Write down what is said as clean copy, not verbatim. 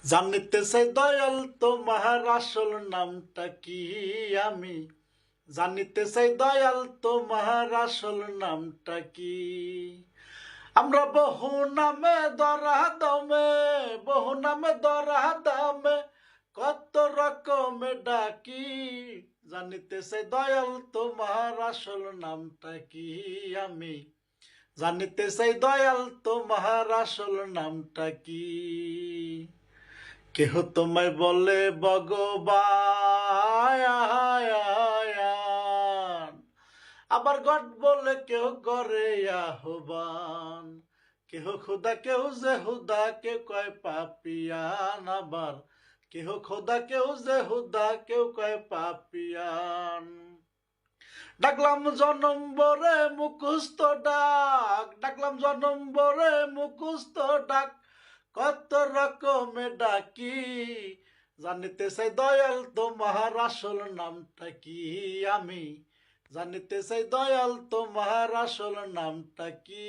জানিতে চাই দয়াল তোমার আসল নামটা কি আমি জানিতে চাই দয়াল তোমার আসল নামটা কি আমরা বহু নামে ধরা দামে কত রকমে ডাকি জানিতে চাই দয়াল তোমার আসল নামটা কি আমি জানিতে চাই দয়াল তোমার আসল নামটা কি কেহ তোমায় বলে ভগবান আবার গড বলে কেহ করে আহ্বান কেহ খুদা কেহ যে হুদা কেউ কয় পাপিয়ান আবার কেহ খোদা কেউ যে হুদা কেউ কয় পাপিয়ান ডাকলাম জনম বরে মুখস্থ ডাকলাম জনম বরে মুখস্থ ডাক কত রকমে ডাকি জানিতে চাই দয়াল তোমার আসল নামটা কি আমি জানিতে চাই দয়াল তোমার আসল নামটা কি